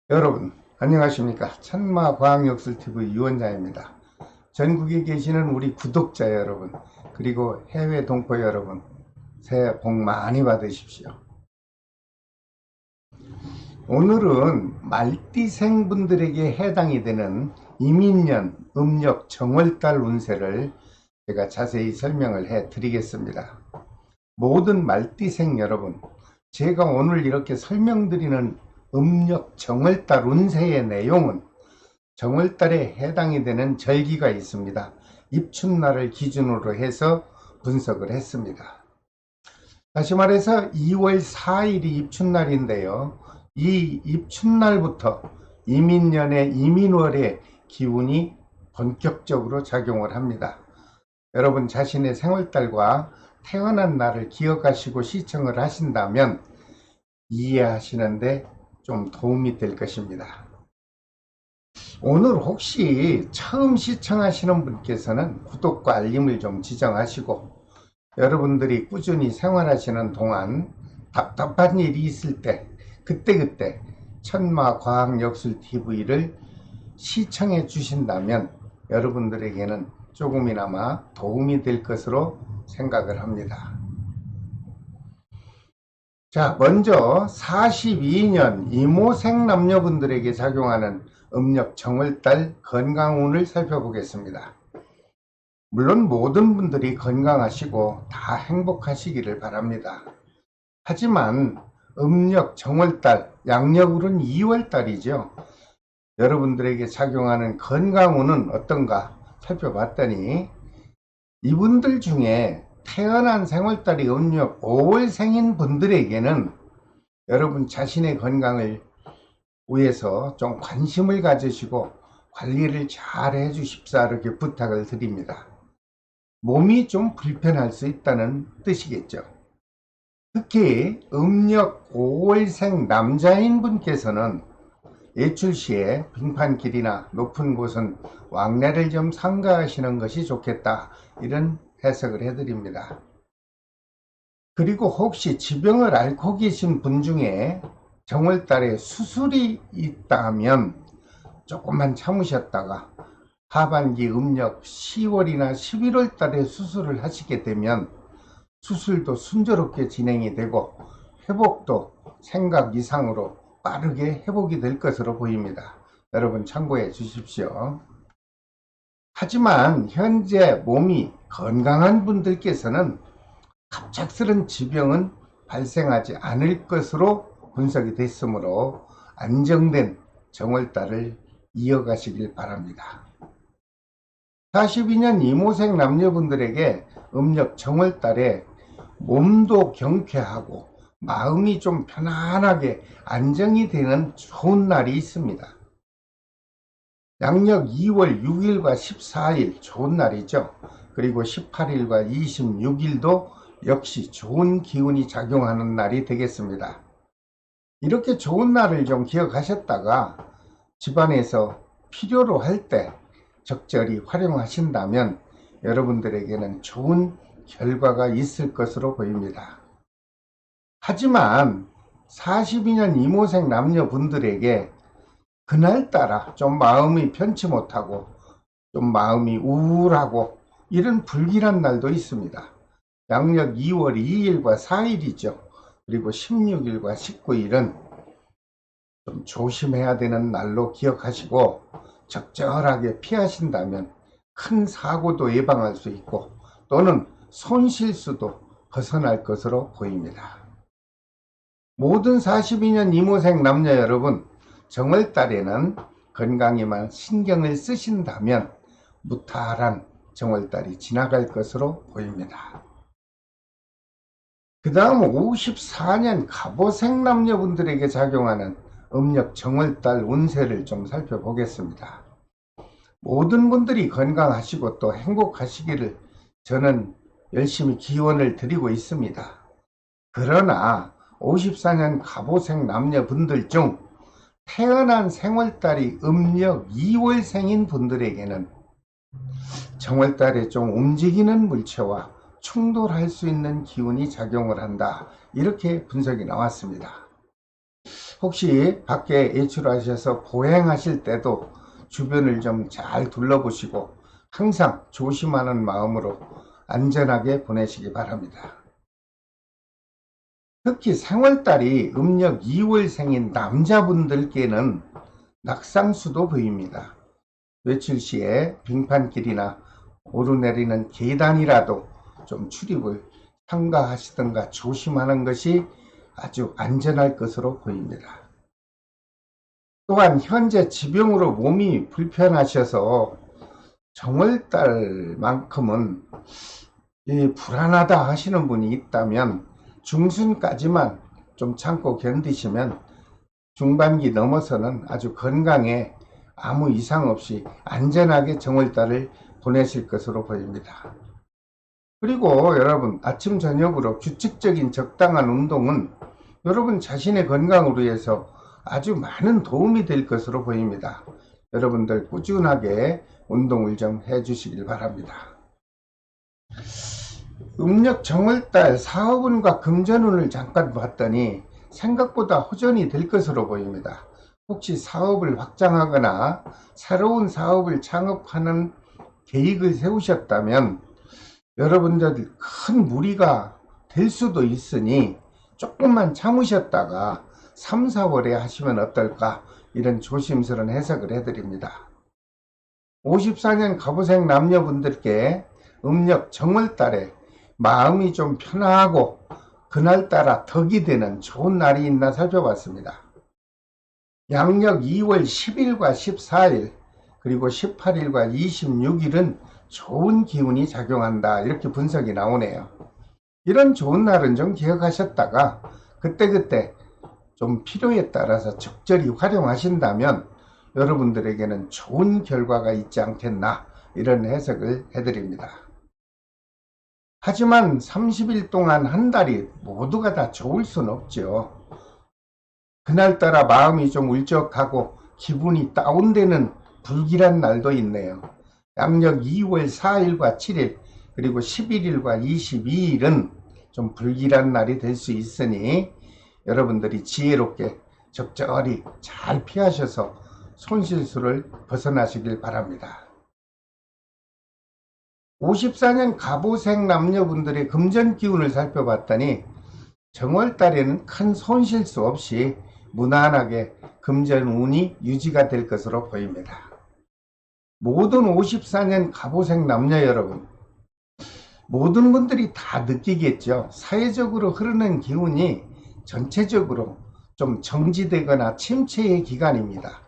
여러분 안녕하십니까. 천마과학역술TV 유원장입니다. 전국에 계시는 우리 구독자 여러분, 그리고 해외 동포 여러분, 새해 복 많이 받으십시오. 오늘은 말띠생 분들에게 해당이 되는 이민년 음력 정월달 운세를 제가 자세히 설명을 해 드리겠습니다. 모든 말띠생 여러분, 제가 오늘 이렇게 설명드리는 음력 정월달 운세의 내용은 정월달에 해당이 되는 절기가 있습니다. 입춘날을 기준으로 해서 분석을 했습니다. 다시 말해서 2월 4일이 입춘날인데요. 이 입춘날부터 이민년의 이민월의 기운이 본격적으로 작용을 합니다. 여러분 자신의 생월달과 태어난 날을 기억하시고 시청을 하신다면 이해하시는데 좀 도움이 될 것입니다. 오늘 혹시 처음 시청하시는 분께서는 구독과 알림을 좀 지정하시고, 여러분들이 꾸준히 생활하시는 동안 답답한 일이 있을 때 그때그때 천마과학역술TV를 시청해 주신다면 여러분들에게는 조금이나마 도움이 될 것으로 생각을 합니다. 자, 먼저 42년 이모생 남녀분들에게 작용하는 음력 정월달 건강운을 살펴보겠습니다. 물론 모든 분들이 건강하시고 다 행복하시기를 바랍니다. 하지만 음력 정월달, 양력으로는 2월달이죠. 여러분들에게 작용하는 건강운은 어떤가 살펴봤더니, 이분들 중에 태어난 생월달이 음력 5월생인 분들에게는 여러분 자신의 건강을 위해서 좀 관심을 가지시고 관리를 잘 해주십사, 이렇게 부탁을 드립니다. 몸이 좀 불편할 수 있다는 뜻이겠죠. 특히 음력 5월생 남자인 분께서는 외출 시에 빙판길이나 높은 곳은 왕래를 좀 삼가하시는 것이 좋겠다, 이런 해석을 해드립니다. 그리고 혹시 지병을 앓고 계신 분 중에 정월달에 수술이 있다면 조금만 참으셨다가 하반기 음력 10월이나 11월 달에 수술을 하시게 되면 수술도 순조롭게 진행이 되고 회복도 생각 이상으로 빠르게 회복이 될 것으로 보입니다. 여러분 참고해 주십시오. 하지만 현재 몸이 건강한 분들께서는 갑작스런 지병은 발생하지 않을 것으로 분석이 됐으므로 안정된 정월달을 이어가시길 바랍니다. 42년 이모생 남녀분들에게 음력 정월달에 몸도 경쾌하고 마음이 좀 편안하게 안정이 되는 좋은 날이 있습니다. 양력 2월 6일과 14일 좋은 날이죠. 그리고 18일과 26일도 역시 좋은 기운이 작용하는 날이 되겠습니다. 이렇게 좋은 날을 좀 기억하셨다가 집안에서 필요로 할 때 적절히 활용하신다면 여러분들에게는 좋은 결과가 있을 것으로 보입니다. 하지만 42년 이모생 남녀분들에게 그날따라 좀 마음이 편치 못하고 좀 마음이 우울하고 이런 불길한 날도 있습니다. 양력 2월 2일과 4일이죠. 그리고 16일과 19일은 좀 조심해야 되는 날로 기억하시고 적절하게 피하신다면 큰 사고도 예방할 수 있고 또는 손실수도 벗어날 것으로 보입니다. 모든 42년 이모생 남녀 여러분, 정월달에는 건강에만 신경을 쓰신다면 무탈한 정월달이 지나갈 것으로 보입니다. 그 다음 54년 갑오생 남녀분들에게 작용하는 음력 정월달 운세를 좀 살펴보겠습니다. 모든 분들이 건강하시고 또 행복하시기를 저는 열심히 기원을 드리고 있습니다. 그러나 54년 갑오생 남녀분들 중 태어난 생월달이 음력 2월생인 분들에게는 정월달에 좀 움직이는 물체와 충돌할 수 있는 기운이 작용을 한다, 이렇게 분석이 나왔습니다. 혹시 밖에 외출하셔서 보행하실 때도 주변을 좀 잘 둘러보시고 항상 조심하는 마음으로 안전하게 보내시기 바랍니다. 특히 생월달이 음력 2월생인 남자분들께는 낙상수도 보입니다. 외출 시에 빙판길이나 오르내리는 계단이라도 좀 출입을 삼가하시던가 조심하는 것이 아주 안전할 것으로 보입니다. 또한 현재 지병으로 몸이 불편하셔서 정월달만큼은 불안하다 하시는 분이 있다면 중순까지만 좀 참고 견디시면 중반기 넘어서는 아주 건강에 아무 이상 없이 안전하게 정월달을 보내실 것으로 보입니다. 그리고 여러분, 아침 저녁으로 규칙적인 적당한 운동은 여러분 자신의 건강을 위해서 아주 많은 도움이 될 것으로 보입니다. 여러분들 꾸준하게 운동을 좀 해주시길 바랍니다. 음력 정월달 사업운과 금전운을 잠깐 봤더니 생각보다 호전이 될 것으로 보입니다. 혹시 사업을 확장하거나 새로운 사업을 창업하는 계획을 세우셨다면 여러분들 큰 무리가 될 수도 있으니 조금만 참으셨다가 3, 4월에 하시면 어떨까, 이런 조심스러운 해석을 해드립니다. 54년 갑오생 남녀분들께 음력 정월달에 마음이 좀 편하고 그날따라 덕이 되는 좋은 날이 있나 살펴봤습니다. 양력 2월 10일과 14일 그리고 18일과 26일은 좋은 기운이 작용한다, 이렇게 분석이 나오네요. 이런 좋은 날은 좀 기억하셨다가 그때그때 좀 필요에 따라서 적절히 활용하신다면 여러분들에게는 좋은 결과가 있지 않겠나, 이런 해석을 해드립니다. 하지만 30일 동안 한 달이 모두가 다 좋을 수는 없죠. 그날따라 마음이 좀 울적하고 기분이 다운되는 불길한 날도 있네요. 양력 2월 4일과 7일 그리고 11일과 22일은 좀 불길한 날이 될 수 있으니 여러분들이 지혜롭게 적절히 잘 피하셔서 손실수를 벗어나시길 바랍니다. 54년 갑오생 남녀분들의 금전기운을 살펴봤더니 정월달에는 큰 손실수 없이 무난하게 금전운이 유지가 될 것으로 보입니다. 모든 54년 갑오생 남녀 여러분, 모든 분들이 다 느끼겠죠. 사회적으로 흐르는 기운이 전체적으로 좀 정지되거나 침체의 기간입니다.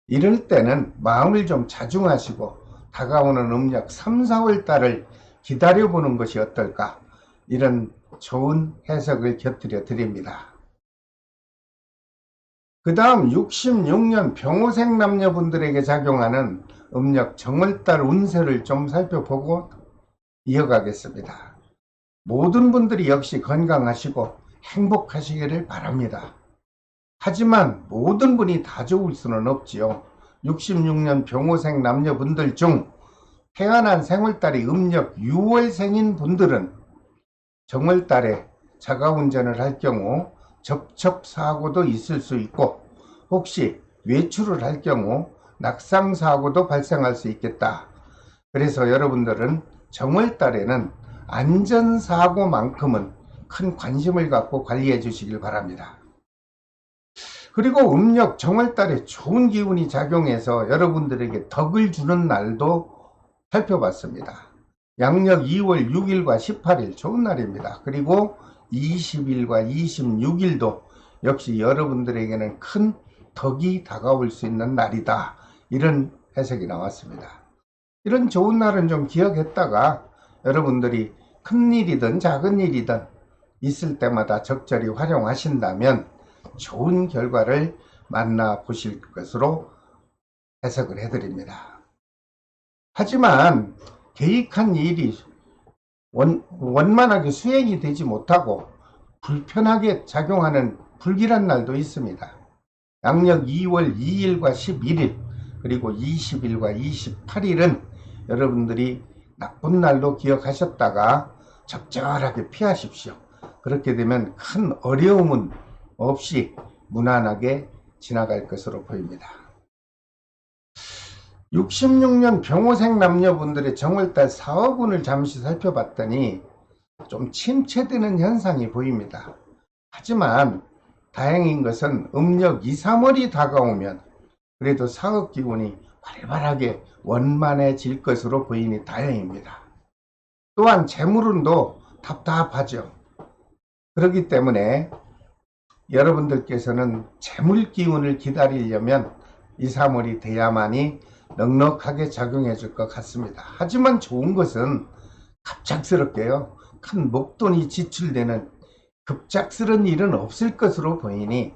이럴 때는 마음을 좀 자중하시고 다가오는 음력 3, 4월 달을 기다려보는 것이 어떨까, 이런 좋은 해석을 곁들여 드립니다. 그 다음 66년 병호생 남녀분들에게 작용하는 음력 정월달 운세를 좀 살펴보고 이어가겠습니다. 모든 분들이 역시 건강하시고 행복하시기를 바랍니다. 하지만 모든 분이 다 좋을 수는 없지요. 66년 병호생 남녀분들 중 태어난 생월달이 음력 6월생인 분들은 정월달에 자가운전을 할 경우 접촉사고도 있을 수 있고 혹시 외출을 할 경우 낙상사고도 발생할 수 있겠다. 그래서 여러분들은 정월달에는 안전사고만큼은 큰 관심을 갖고 관리해 주시길 바랍니다. 그리고 음력 정월달에 좋은 기운이 작용해서 여러분들에게 덕을 주는 날도 살펴봤습니다. 양력 2월 6일과 18일 좋은 날입니다. 그리고 20일과 26일도 역시 여러분들에게는 큰 덕이 다가올 수 있는 날이다, 이런 해석이 나왔습니다. 이런 좋은 날은 좀 기억했다가 여러분들이 큰 일이든 작은 일이든 있을 때마다 적절히 활용하신다면 좋은 결과를 만나보실 것으로 해석을 해드립니다. 하지만 계획한 일이 원만하게 수행이 되지 못하고 불편하게 작용하는 불길한 날도 있습니다. 양력 2월 2일과 11일 그리고 20일과 28일은 여러분들이 나쁜 날로 기억하셨다가 적절하게 피하십시오. 그렇게 되면 큰 어려움은 없이 무난하게 지나갈 것으로 보입니다. 66년 병호생 남녀분들의 정월달 사업운을 잠시 살펴봤더니 좀 침체되는 현상이 보입니다. 하지만 다행인 것은 음력 2, 3월이 다가오면 그래도 사업 기운이 활발하게 원만해질 것으로 보이니 다행입니다. 또한 재물운도 답답하죠. 그렇기 때문에 여러분들께서는 재물 기운을 기다리려면 2, 3월이 돼야만이 넉넉하게 작용해 줄 것 같습니다. 하지만 좋은 것은 갑작스럽게요, 큰 목돈이 지출되는 급작스런 일은 없을 것으로 보이니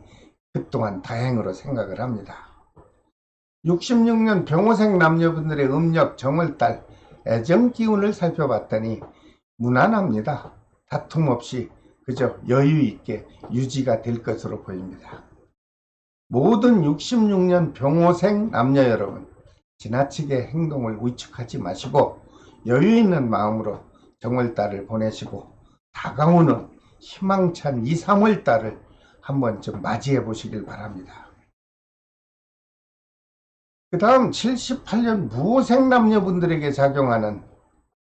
그 또한 다행으로 생각을 합니다. 66년 병호생 남녀분들의 음력 정월달 애정 기운을 살펴봤더니 무난합니다. 다툼 없이 그저 여유 있게 유지가 될 것으로 보입니다. 모든 66년 병호생 남녀 여러분, 지나치게 행동을 위축하지 마시고 여유 있는 마음으로 정월달을 보내시고 다가오는 희망찬 2, 3월달을 한번쯤 맞이해 보시길 바랍니다. 그 다음 78년 무호생 남녀분들에게 작용하는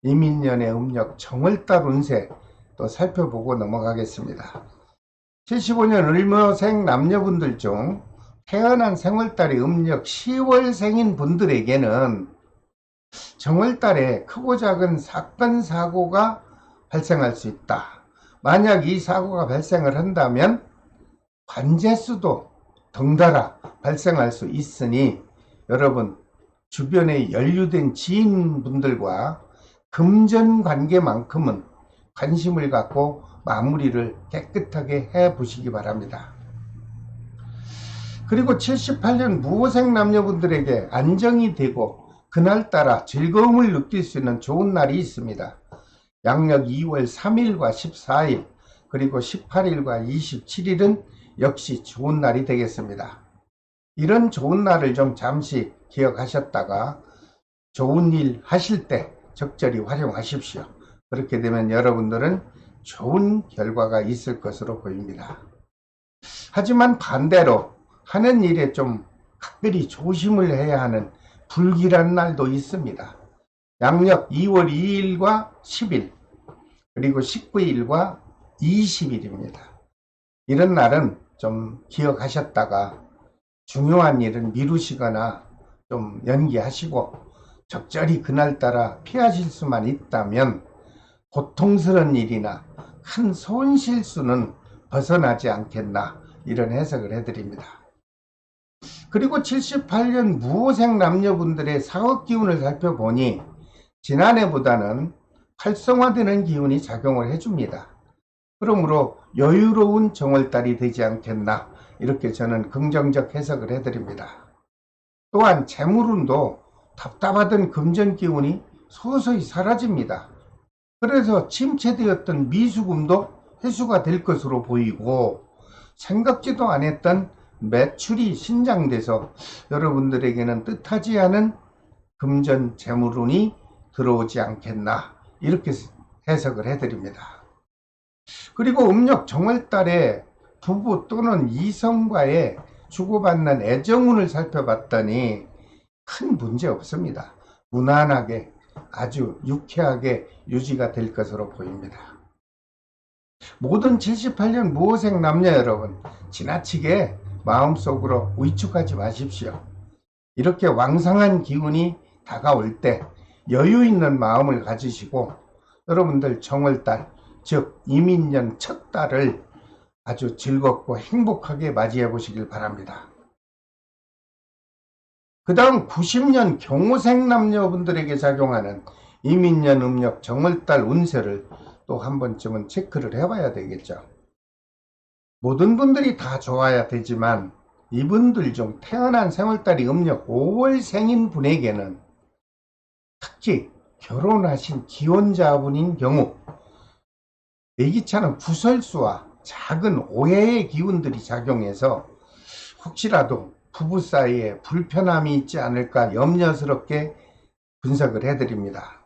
이민년의 음력 정월달 운세 또 살펴보고 넘어가겠습니다. 75년 을묘생 남녀분들 중 태어난 생월달이 음력 10월생인 분들에게는 정월달에 크고 작은 사건 사고가 발생할 수 있다. 만약 이 사고가 발생을 한다면 관제수도 덩달아 발생할 수 있으니 여러분 주변에 연루된 지인분들과 금전관계만큼은 관심을 갖고 마무리를 깨끗하게 해 보시기 바랍니다. 그리고 78년 무호생 남녀분들에게 안정이 되고 그날따라 즐거움을 느낄 수 있는 좋은 날이 있습니다. 양력 2월 3일과 14일 그리고 18일과 27일은 역시 좋은 날이 되겠습니다. 이런 좋은 날을 좀 잠시 기억하셨다가 좋은 일 하실 때 적절히 활용하십시오. 그렇게 되면 여러분들은 좋은 결과가 있을 것으로 보입니다. 하지만 반대로 하는 일에 좀 각별히 조심을 해야 하는 불길한 날도 있습니다. 양력 2월 2일과 10일 그리고 19일과 20일입니다. 이런 날은 좀 기억하셨다가 중요한 일은 미루시거나 좀 연기하시고 적절히 그날따라 피하실 수만 있다면 고통스러운 일이나 큰 손실수는 벗어나지 않겠나 이런 해석을 해드립니다. 그리고 78년 무호생 남녀분들의 사업 기운을 살펴보니 지난해보다는 활성화되는 기운이 작용을 해줍니다. 그러므로 여유로운 정월달이 되지 않겠나 이렇게 저는 긍정적 해석을 해드립니다. 또한 재물운도 답답하던 금전 기운이 서서히 사라집니다. 그래서 침체되었던 미수금도 회수가 될 것으로 보이고 생각지도 않았던 매출이 신장돼서 여러분들에게는 뜻하지 않은 금전 재물운이 들어오지 않겠나 이렇게 해석을 해드립니다. 그리고 음력 정월달에 부부 또는 이성과의 주고받는 애정운을 살펴봤더니 큰 문제 없습니다. 무난하게 아주 유쾌하게 유지가 될 것으로 보입니다. 모든 78년 무호생 남녀 여러분, 지나치게 마음속으로 위축하지 마십시오. 이렇게 왕성한 기운이 다가올 때 여유 있는 마음을 가지시고 여러분들 정월달, 즉 이민년 첫 달을 아주 즐겁고 행복하게 맞이해 보시길 바랍니다. 그 다음 90년 경호생 남녀분들에게 작용하는 이민년 음력 정월달 운세를 또 한 번쯤은 체크를 해봐야 되겠죠. 모든 분들이 다 좋아야 되지만 이분들 중 태어난 생월달이 음력 5월생인 분에게는 특히 결혼하신 기혼자분인 경우 예기치 않은 구설수와 작은 오해의 기운들이 작용해서 혹시라도 부부 사이에 불편함이 있지 않을까 염려스럽게 분석을 해드립니다.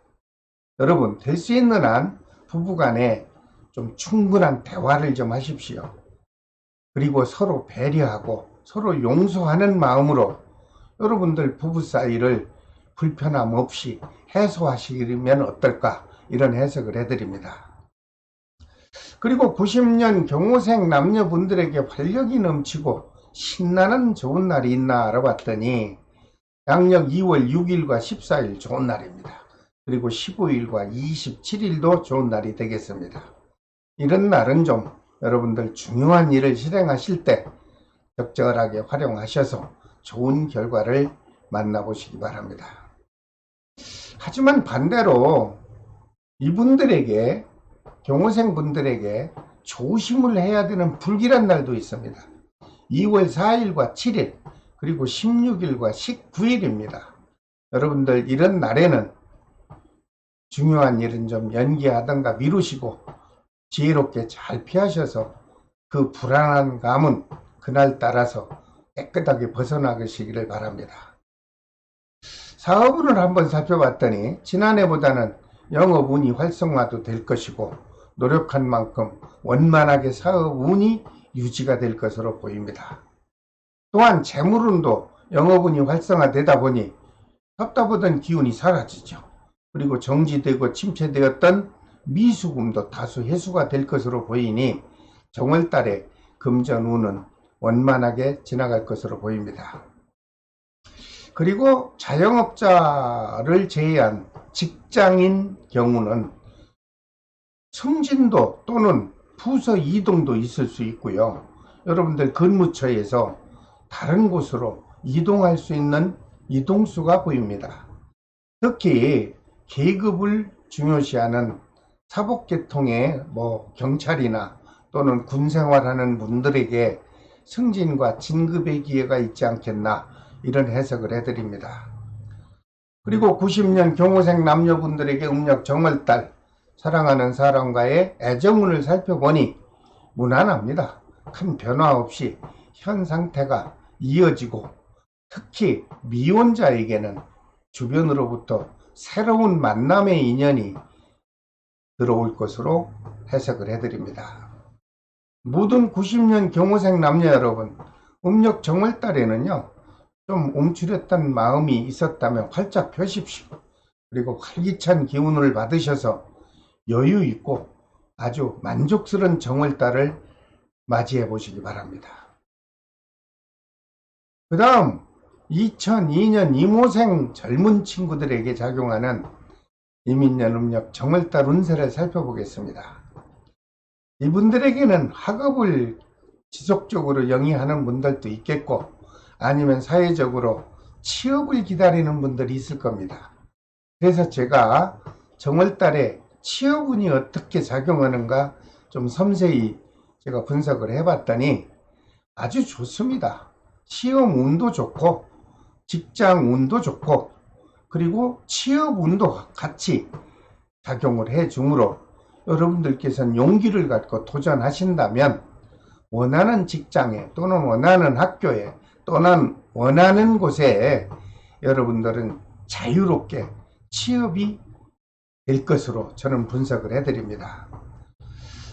여러분, 될 수 있는 한 부부간에 좀 충분한 대화를 좀 하십시오. 그리고 서로 배려하고 서로 용서하는 마음으로 여러분들 부부 사이를 불편함 없이 해소하시면 어떨까, 이런 해석을 해드립니다. 그리고 90년 경호생 남녀분들에게 활력이 넘치고 신나는 좋은 날이 있나 알아봤더니 양력 2월 6일과 14일 좋은 날입니다. 그리고 15일과 27일도 좋은 날이 되겠습니다. 이런 날은 좀 여러분들 중요한 일을 실행하실 때 적절하게 활용하셔서 좋은 결과를 만나보시기 바랍니다. 하지만 반대로 이분들에게, 경호생분들에게 조심을 해야 되는 불길한 날도 있습니다. 2월 4일과 7일 그리고 16일과 19일입니다. 여러분들 이런 날에는 중요한 일은 좀 연기하던가 미루시고 지혜롭게 잘 피하셔서 그 불안한 감은 그날 따라서 깨끗하게 벗어나시기를 바랍니다. 사업운을 한번 살펴봤더니 지난해보다는 영업운이 활성화도 될 것이고 노력한 만큼 원만하게 사업운이 유지가 될 것으로 보입니다. 또한 재물운도 영업운이 활성화되다 보니 답답하던 기운이 사라지죠. 그리고 정지되고 침체되었던 미수금도 다소 해소가 될 것으로 보이니 정월달에 금전운은 원만하게 지나갈 것으로 보입니다. 그리고 자영업자를 제외한 직장인 경우는 승진도 또는 부서 이동도 있을 수 있고요. 여러분들 근무처에서 다른 곳으로 이동할 수 있는 이동수가 보입니다. 특히 계급을 중요시하는 사복계통의 경찰이나 또는 군생활하는 분들에게 승진과 진급의 기회가 있지 않겠나, 이런 해석을 해드립니다. 그리고 90년 경호생 남녀분들에게 음력 정월달 사랑하는 사람과의 애정운을 살펴보니 무난합니다. 큰 변화 없이 현 상태가 이어지고 특히 미혼자에게는 주변으로부터 새로운 만남의 인연이 들어올 것으로 해석을 해드립니다. 모든 90년 경호생 남녀 여러분, 음력 정월달에는요 좀 움츠렸던 마음이 있었다면 활짝 펴십시오. 그리고 활기찬 기운을 받으셔서 여유 있고 아주 만족스러운 정월달을 맞이해 보시기 바랍니다. 그 다음 2002년 이모생 젊은 친구들에게 작용하는 이민년 음력 정월달 운세를 살펴보겠습니다. 이분들에게는 학업을 지속적으로 영위하는 분들도 있겠고 아니면 사회적으로 취업을 기다리는 분들이 있을 겁니다. 그래서 제가 정월달에 취업운이 어떻게 작용하는가 좀 섬세히 제가 분석을 해봤더니 아주 좋습니다. 시험운도 좋고 직장운도 좋고 그리고 취업운도 같이 작용을 해주므로 여러분들께서는 용기를 갖고 도전하신다면 원하는 직장에 또는 원하는 학교에 또는 원하는 곳에 여러분들은 자유롭게 취업이 될 것으로 저는 분석을 해드립니다.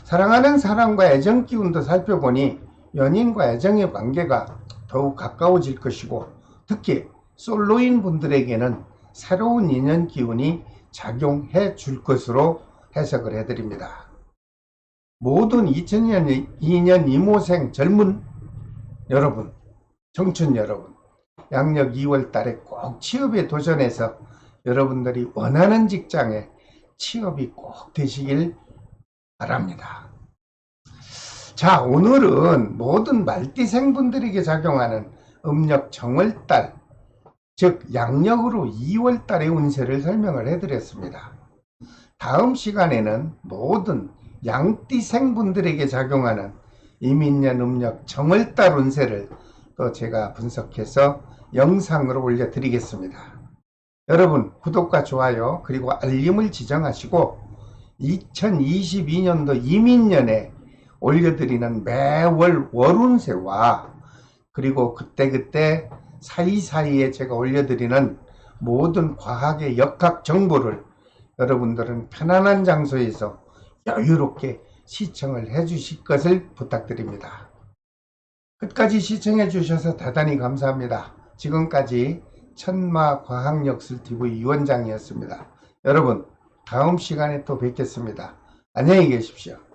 사랑하는 사람과 애정 기운도 살펴보니 연인과 애정의 관계가 더욱 가까워질 것이고 특히 솔로인 분들에게는 새로운 인연 기운이 작용해 줄 것으로 해석을 해드립니다. 모든 2002년 이모생 젊은 여러분, 청춘 여러분, 양력 2월 달에 꼭 취업에 도전해서 여러분들이 원하는 직장에 취업이 꼭 되시길 바랍니다. 자, 오늘은 모든 말띠생분들에게 작용하는 음력 정월달, 즉 양력으로 2월 달의 운세를 설명을 해드렸습니다. 다음 시간에는 모든 양띠생분들에게 작용하는 이민년 음력 정월달 운세를 또 제가 분석해서 영상으로 올려드리겠습니다. 여러분 구독과 좋아요 그리고 알림을 지정하시고 2022년도 이민년에 올려드리는 매월 월운세와 그리고 그때그때 사이사이에 제가 올려드리는 모든 과학의 역학 정보를 여러분들은 편안한 장소에서 여유롭게 시청을 해 주실 것을 부탁드립니다. 끝까지 시청해 주셔서 대단히 감사합니다. 지금까지 천마과학역술TV 유원장이었습니다. 여러분, 다음 시간에 또 뵙겠습니다. 안녕히 계십시오.